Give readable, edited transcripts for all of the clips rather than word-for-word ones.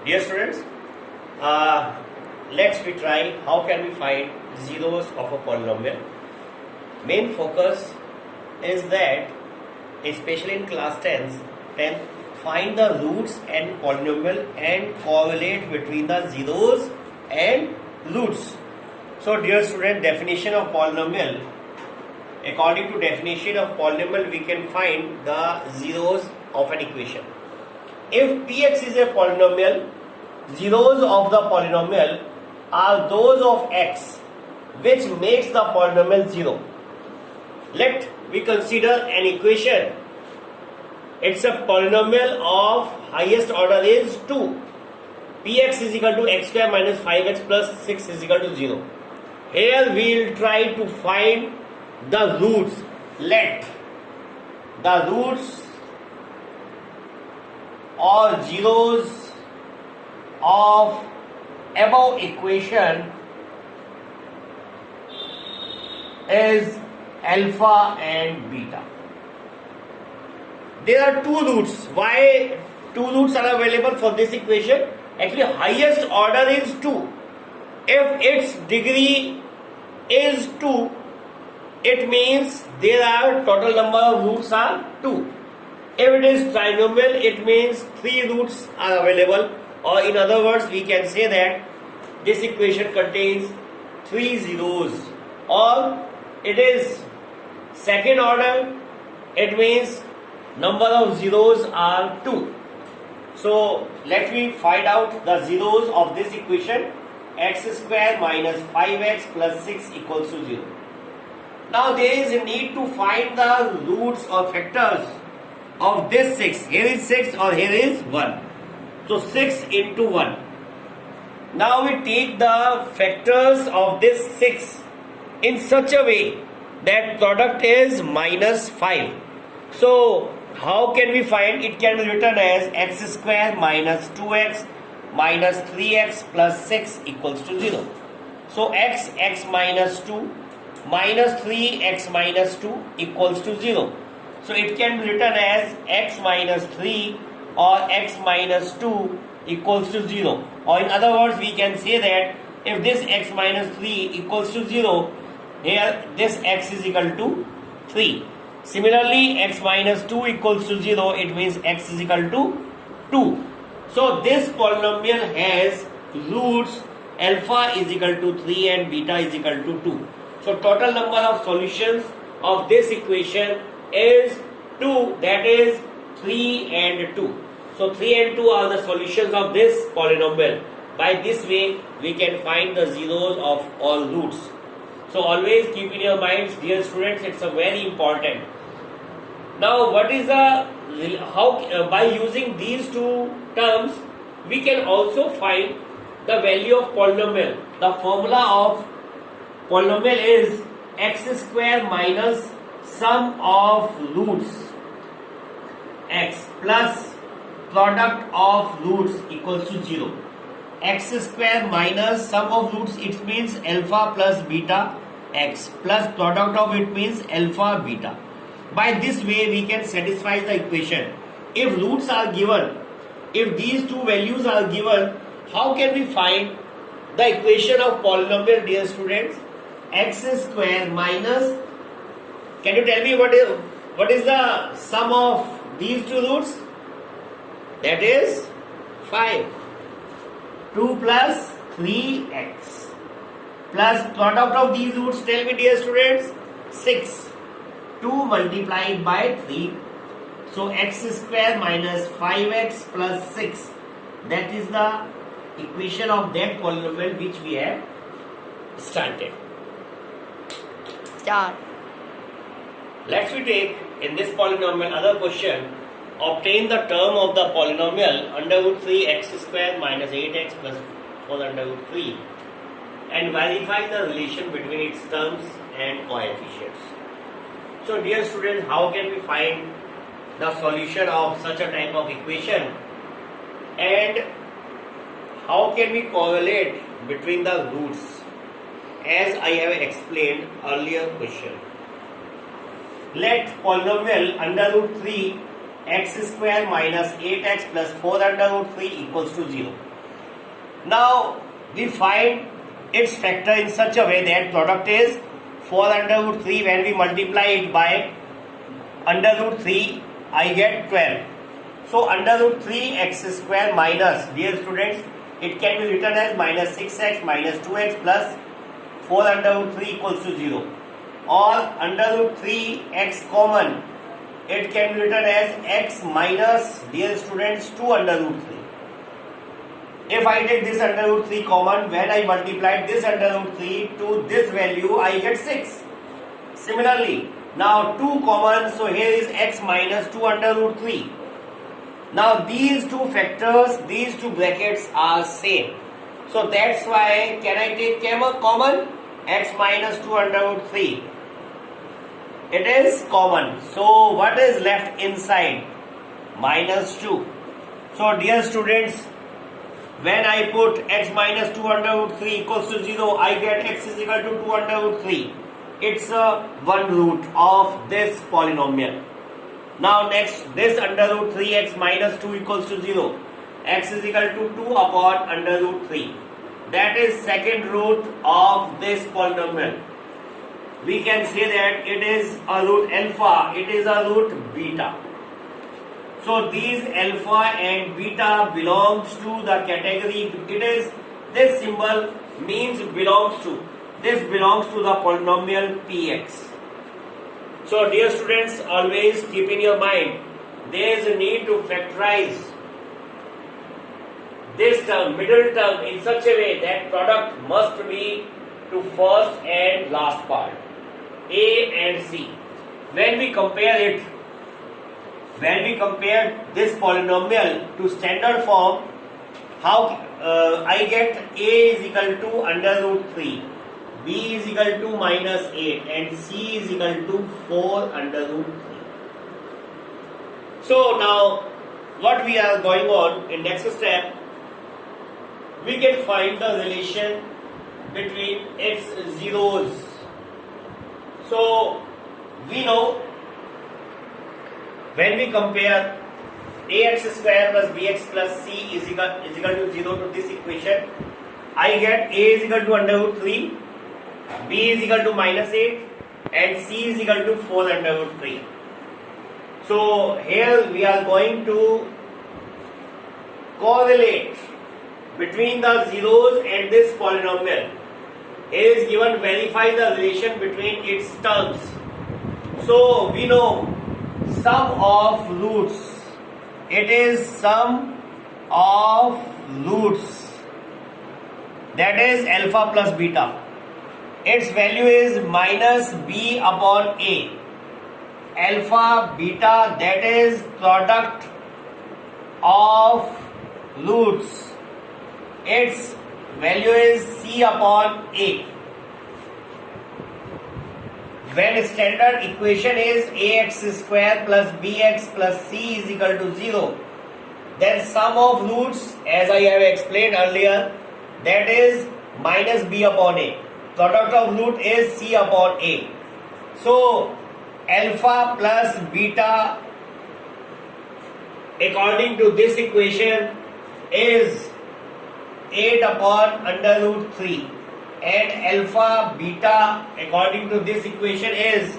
Dear students, let's we try how can we find zeros of a polynomial. Main focus is that, especially in class 10, find the roots and polynomial and correlate between the zeros and roots. So dear student, definition of polynomial. According to definition of polynomial, we can find the zeros of an equation. If Px is a polynomial, zeros of the polynomial are those of x, which makes the polynomial zero. Let we consider an equation. It's a polynomial of highest order is 2. Px is equal to x square minus 5x plus 6 is equal to 0. Here we will try to find the roots. Let the roots or zeros of above equation is alpha and beta. There are two roots. Why two roots are available for this equation? Actually, highest order is 2. If its degree is 2, it means there are total number of roots are 2. If it is trinomial, it means 3 roots are available, or in other words, we can say that this equation contains 3 zeros, or it is second order, it means number of zeros are 2. So let me find out the zeros of this equation. X square minus 5x plus 6 equals to 0. Now there is a need to find the roots or factors of this 6. Here is 6 or here is 1. So 6 into 1. Now we take the factors of this 6 in such a way that product is minus 5. So how can we find? It can be written as x square minus 2x minus 3x plus 6 equals to 0. So x minus 2 minus 3x minus 2 equals to 0. So it can be written as x minus 3 or x minus 2 equals to 0. Or in other words, we can say that if this x minus 3 equals to 0, here this x is equal to 3. Similarly, x minus 2 equals to 0, it means x is equal to 2. So this polynomial has roots alpha is equal to 3 and beta is equal to 2. So total number of solutions of this equation is 2, that is 3 and 2. So 3 and 2 are the solutions of this polynomial. By this way, we can find the zeros of all roots. So always keep in your minds, dear students, it's a very important. Now what is the, by using these two terms, we can also find the value of polynomial. The formula of polynomial is x square minus sum of roots x plus product of roots equals to 0. X square minus sum of roots, it means alpha plus beta x plus product of it means alpha beta. By this way we can satisfy the equation. If roots are given, if these two values are given, how can we find the equation of polynomial, dear students? X square minus, can you tell me what is the sum of these two roots? That is 5. 2 plus 3x plus product of these roots, tell me dear students, 6. 2 multiplied by 3. So x square minus 5x plus 6. That is the equation of that polynomial which we have started. Start. Let's we take in this polynomial other question. Obtain the term of the polynomial under root 3 x square minus 8x plus 4 under root 3 and verify the relation between its terms and coefficients. So dear students, how can we find the solution of such a type of equation, and how can we correlate between the roots, as I have explained earlier question. Let polynomial under root 3 x square minus 8x plus 4 under root 3 equals to 0. Now we find its factor in such a way that product is 4 under root 3. When we multiply it by under root 3, I get 12. So under root 3 x square minus, dear students, it can be written as minus 6x minus 2x plus 4 under root 3 equals to 0. Or under root 3 x common, it can be written as x minus, dear students, 2 under root 3. If I take this under root 3 common, when I multiply this under root 3 to this value, I get 6. Similarly, now 2 common, so here is x minus 2 under root 3. Now these two factors, these two brackets are same. So that's why, can I take common? X minus 2 under root 3. It is common. So what is left inside? Minus 2. So dear students, when I put x minus 2 under root 3 equals to 0, I get x is equal to 2 under root 3. It's one root of this polynomial. Now next, this under root 3x minus 2 equals to 0. X is equal to 2 upon under root 3. That is second root of this polynomial. We can say that it is a root alpha, it is a root beta. So these alpha and beta belongs to the category, it is, this symbol means belongs to, this belongs to the polynomial px. So dear students, always keep in your mind, there is a need to factorize this term, middle term, in such a way that product must be to first and last part, A and C. When we compare it, when we compare this polynomial to standard form, how I get A is equal to under root 3, B is equal to minus 8 and C is equal to 4 under root 3. So now what we are going on in next step, we can find the relation between its zeros. So we know when we compare ax square plus bx plus c is equal to 0 to this equation, I get a is equal to under root 3, b is equal to minus 8 and c is equal to 4 under root 3. So here we are going to correlate between the zeros and this polynomial. Here is given verify the relation between its terms. So we know sum of roots. It is sum of roots. That is alpha plus beta. Its value is minus b upon a. Alpha, beta, that is product of roots. Its value is c upon a. When standard equation is ax square plus bx plus c is equal to 0, then sum of roots, as I have explained earlier, that is minus b upon a. Product of root is c upon a. So alpha plus beta according to this equation is 8 upon under root 3 and alpha beta according to this equation is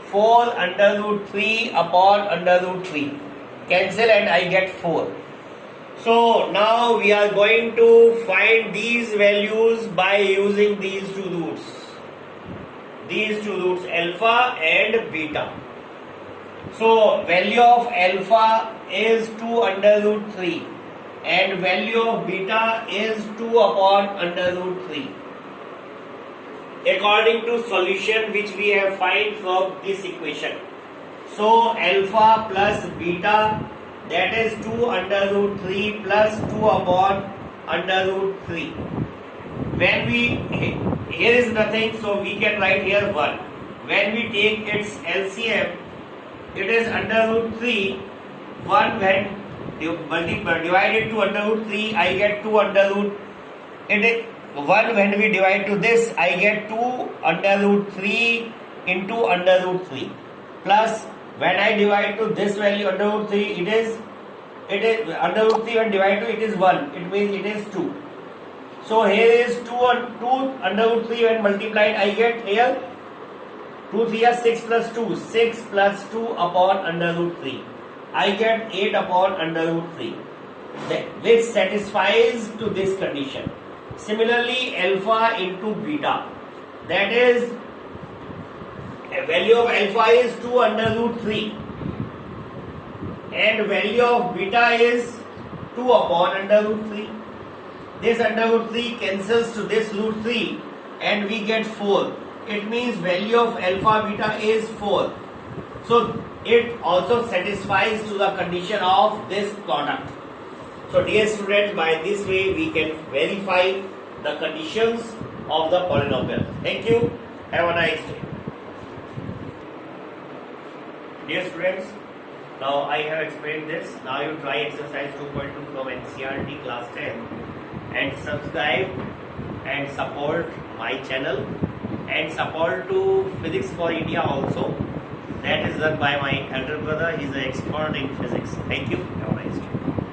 4 under root 3 upon under root 3. Cancel and I get 4. So now we are going to find these values by using these two roots. These two roots, alpha and beta. So value of alpha is 2 under root 3 and value of beta is 2 upon under root 3. According to solution which we have find from this equation. So alpha plus beta, that is 2 under root 3 plus 2 upon under root 3. When we, here is nothing, so we can write here 1. When we take its LCM, it is under root 3. 1 when divided to under root 3, I get 2 under root. It is 1 when we divide to this, I get 2 under root 3 into under root 3. Plus when I divide to this value under root 3, it is under root 3 when divided to it is 1. It means it is 2. So here is 2 under root 3 when multiplied I get here 2 3 are 6 plus 2, 6 plus 2 upon under root 3. I get 8 upon under root 3. Which satisfies to this condition. Similarly, alpha into beta, that is value of alpha is 2 under root 3 and value of beta is 2 upon under root 3. This under root 3 cancels to this root 3 and we get 4. It means value of alpha beta is 4. So it also satisfies to the condition of this product. So dear students, by this way we can verify the conditions of the polynomial. Thank you. Have a nice day. Dear students, now I have explained this. Now you try exercise 2.2 from NCERT class 10 and subscribe and support my channel and support to Physics for India also. That is done by my elder brother. He is an expert in physics. Thank you. Have a nice day.